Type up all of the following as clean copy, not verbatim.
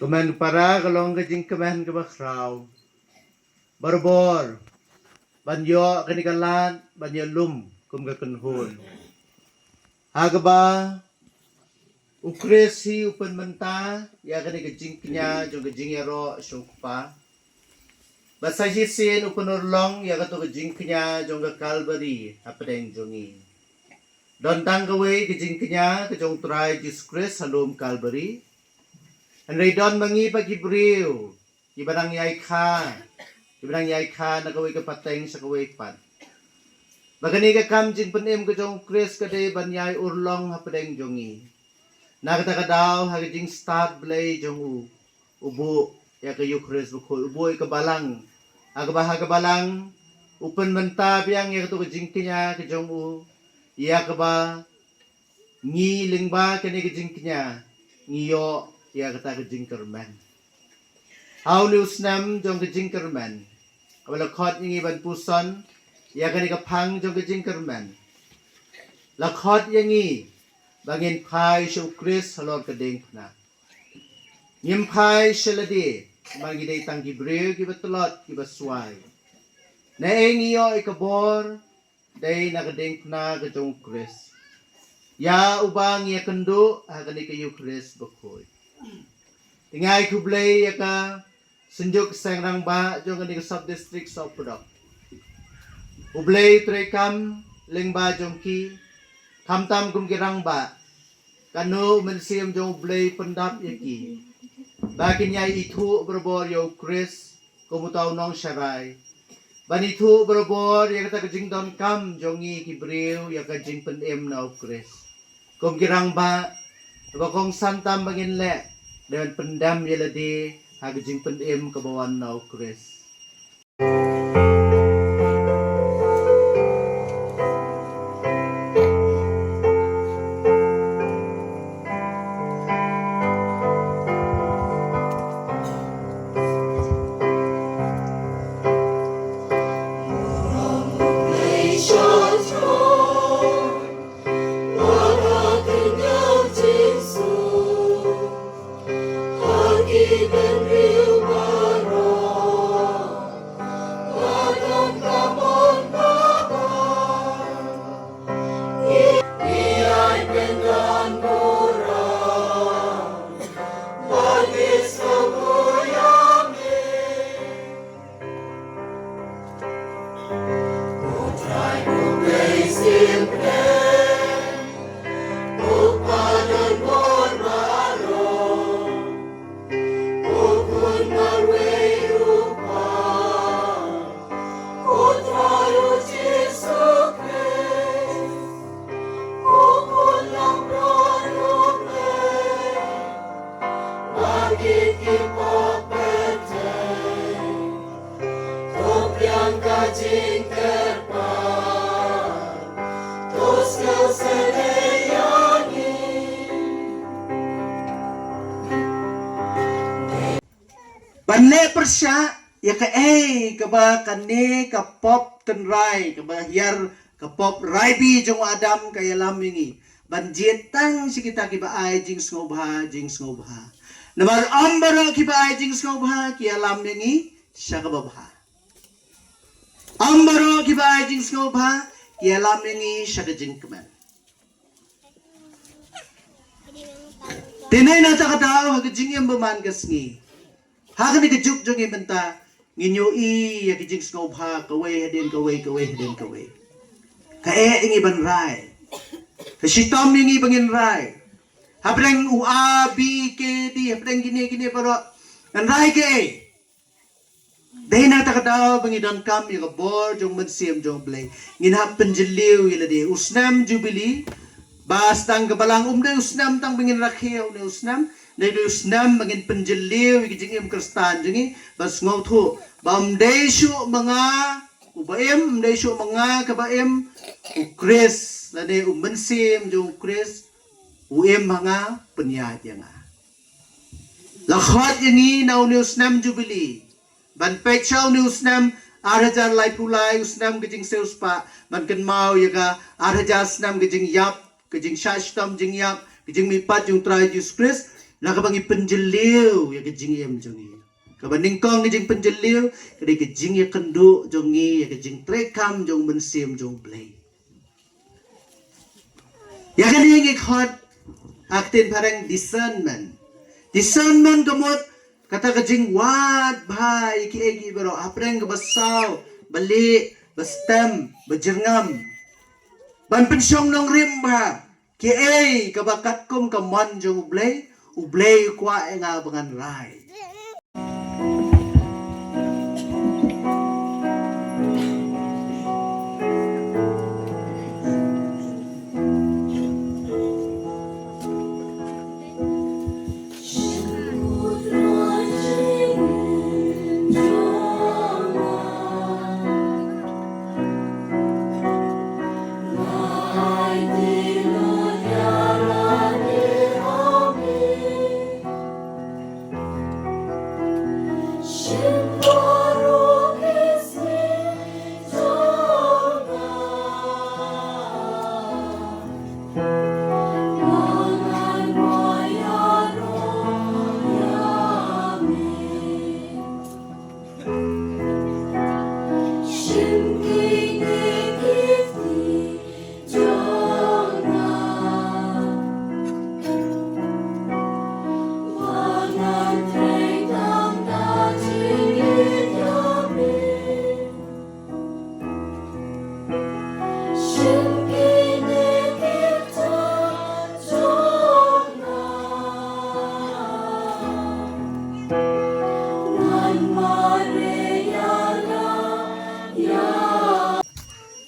Kemen para kalong kajing kemen kebakraw. Barbor. Banyo kanikalan, banyo lum kum kakenhun. Hagaba ukresi upan menta ya kani kajing knya jong kajing yaro syukpa. Basa hisin upan urlong ya kato kajing knya jong ka Calvary apadeng jongi. Don tang kaway kajing knya kajong try Jesus Christ halum Calvary. Andray don mangi pagibriw. Ibanang yay ka. Ibanang yay ka na kaway kapateng sa kaway pan. Bagani ka kam jing panim ka jong Chris kade banyay urlong hapadeng jongi. Nakata ka daw hagajing start blay jong ubo ya kayo Chris bukoy ubo ka balang. Agaba balang upan manta biyang ya kato ka jing kanya ka jong iya ka ba ngi lingba kani ka jing kanya ngiyo ya kata ka jing kerman. How news nam jong ka jing kerman. Kabala kot yung iban puson ya kani ka pang jong ka jing kerman. Lakot yung bangin pai siya Chris halor ka ding na. Ngim pai siya ladi mangiday tang gibreo kiba tulot kiba suway. Naeng iyo ikabor day nakading na ka jong Chris. Ya ubang ya kendo hakani kayo Chris bakoy. Ingay kublay ya ka senjuk sangrang ba jong kani ka sub-district sa Pudok. Ublay trekam lingba jong ki kamtam kumkirang ba kanu mensiem jong ublay pendap yaki. Bakin niya itu berbor yo Chris kumutaw nong syaray. Banitu berbor ya kata kajing don kam jongi kibriw ya kajing penem na Chris. Kumkirang ba bakong santam bangin le dengan pendam yaladi hagajing penem kabawan na Chris. Banle persya ya ka kaba kane ka pop tenrai kaba hiar ka pop raibi jong adam kaya lamingi banjentang si kita kiba ay jing ngobha namar ambara kiba ay jing ngobha kaya lamingi siya kababha ambara kiba ay jing ngobha kaya lamingi siya ka jing keman tinay na takataw hagajing yung baman kasngi hakan ni kejuk jong ibenta nginyo ya kijing ngobha kaway hadin kaway kae ingi ban rai kasitom ingi bangin rai habreng uabi ke di habreng gini pero an rai ke dahil natakadaw bangi don kam yung bor jong mansiem jong blay nginhap penjeliw ila di usnam jubilee bastang kabalang umday usnam tang bangin rakhew ni usnam Naidus nam magin penjeliw kijing im kristan jingi bas ngautu bamdesu mga ubaim mdesu mga kabaim ukris lade umensim jong ukris uim mga penyat yang lakhat yangi na unius nam jubilee ban pechaw ni usnam arajar lai pulai usnam kijing seuspa ban kan mau yaga arajar usnam kijing yap kijing shashtam jing yap kijing mipat jong try Jesus Christ la ka bang ipenjeliu ya ke jing em jongi ka baning kong ke jing penjeliu ke ke jing ya kendu jongi ya ke jing trekam jong bensim jong blay ya kan yang ikhot aktin parang discernment gamot kata ke jing wat bhai ki egi bero apreng ke basaw bali bastem bajengam ban pensyong nong rimba ki ei kabakat kum kamon jong ublay kwa nga bangan rai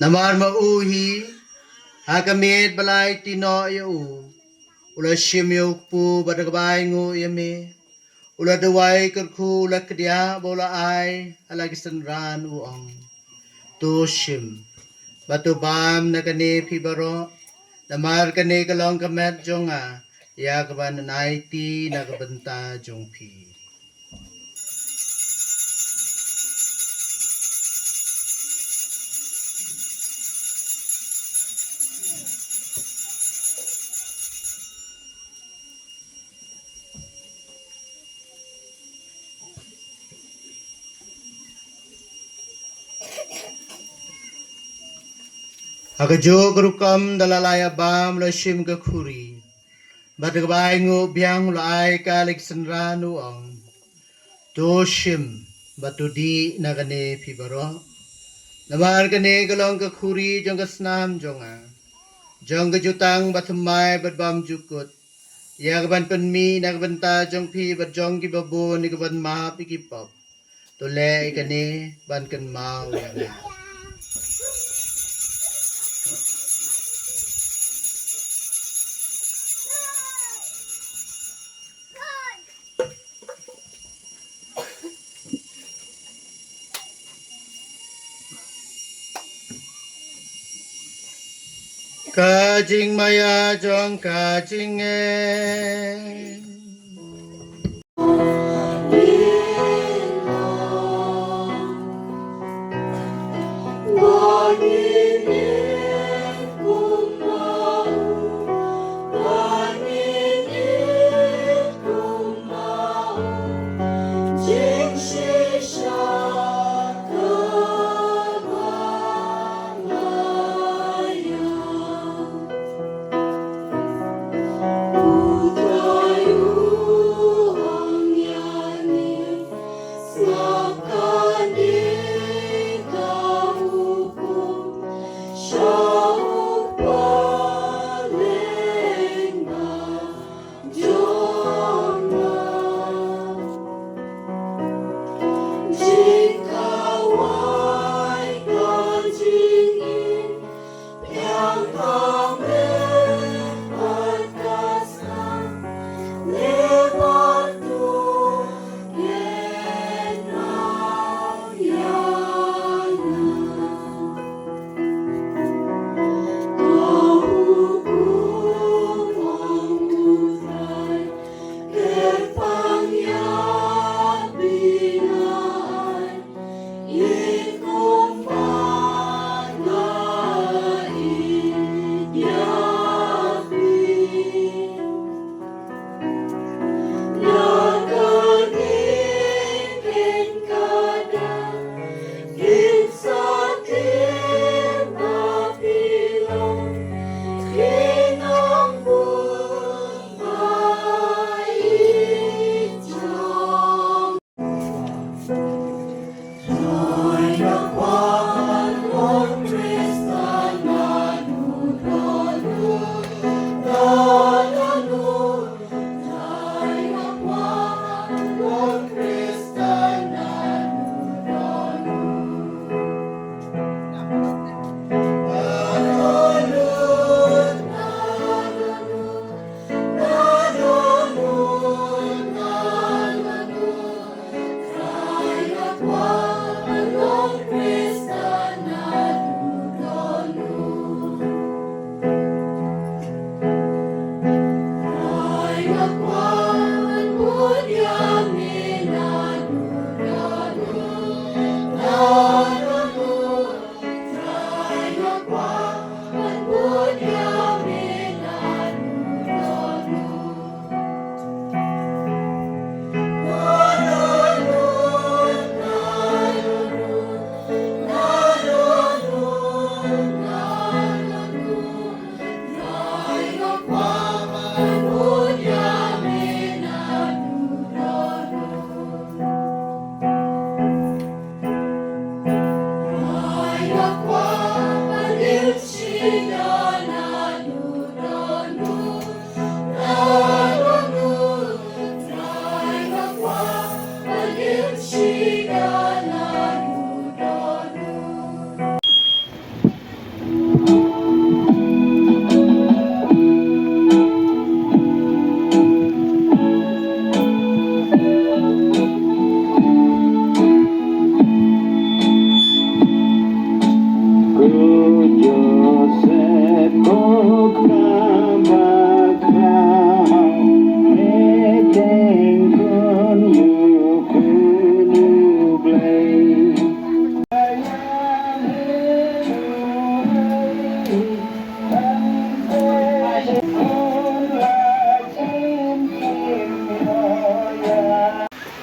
Namar mauhi hakamit balay tino yau ula shimyok pu badagabay ngo yame ula daway kerku ula kedia bola ay alagisan ran uang to shim batu bam nakane pibaro namar kane kalong kamet jonga ya kaban naiti nakabenta jong pi Hakajo gerukam dalalaya bam la shim ka khuri badagabay ngo biang la ay kalik senranu ang to shim batu di nagane pibaro namar kane galong ka khuri jong ka snam jonga jong ka jutang batamay badbam jukut yagban panmi nagbanta jong pi bad jong ki babo ni gaban ma pikipop to le kane ban kan mau ya Kajing maya jong kajing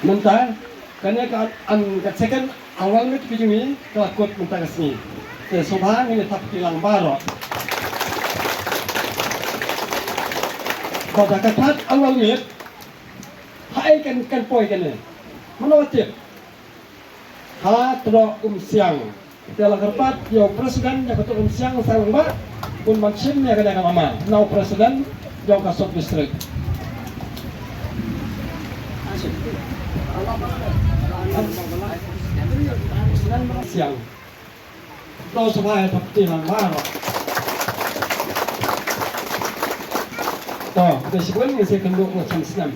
Mentah, karena kan second awalnya kita ini kelakut mentah kesini. Sobat ini tak hilang baru. Pada ketat awalnya, hai kan poin kan ni, mana wajib? Ha terus siang. Dalam kerpat, yo presiden yang ketua siang sarang ba, pun macam ni kadang lama. Now presiden yo kasut distrik. Siang, tahu supaya tak hilang baru. Tahu, kita sebelum ni saya kenduk macam senam.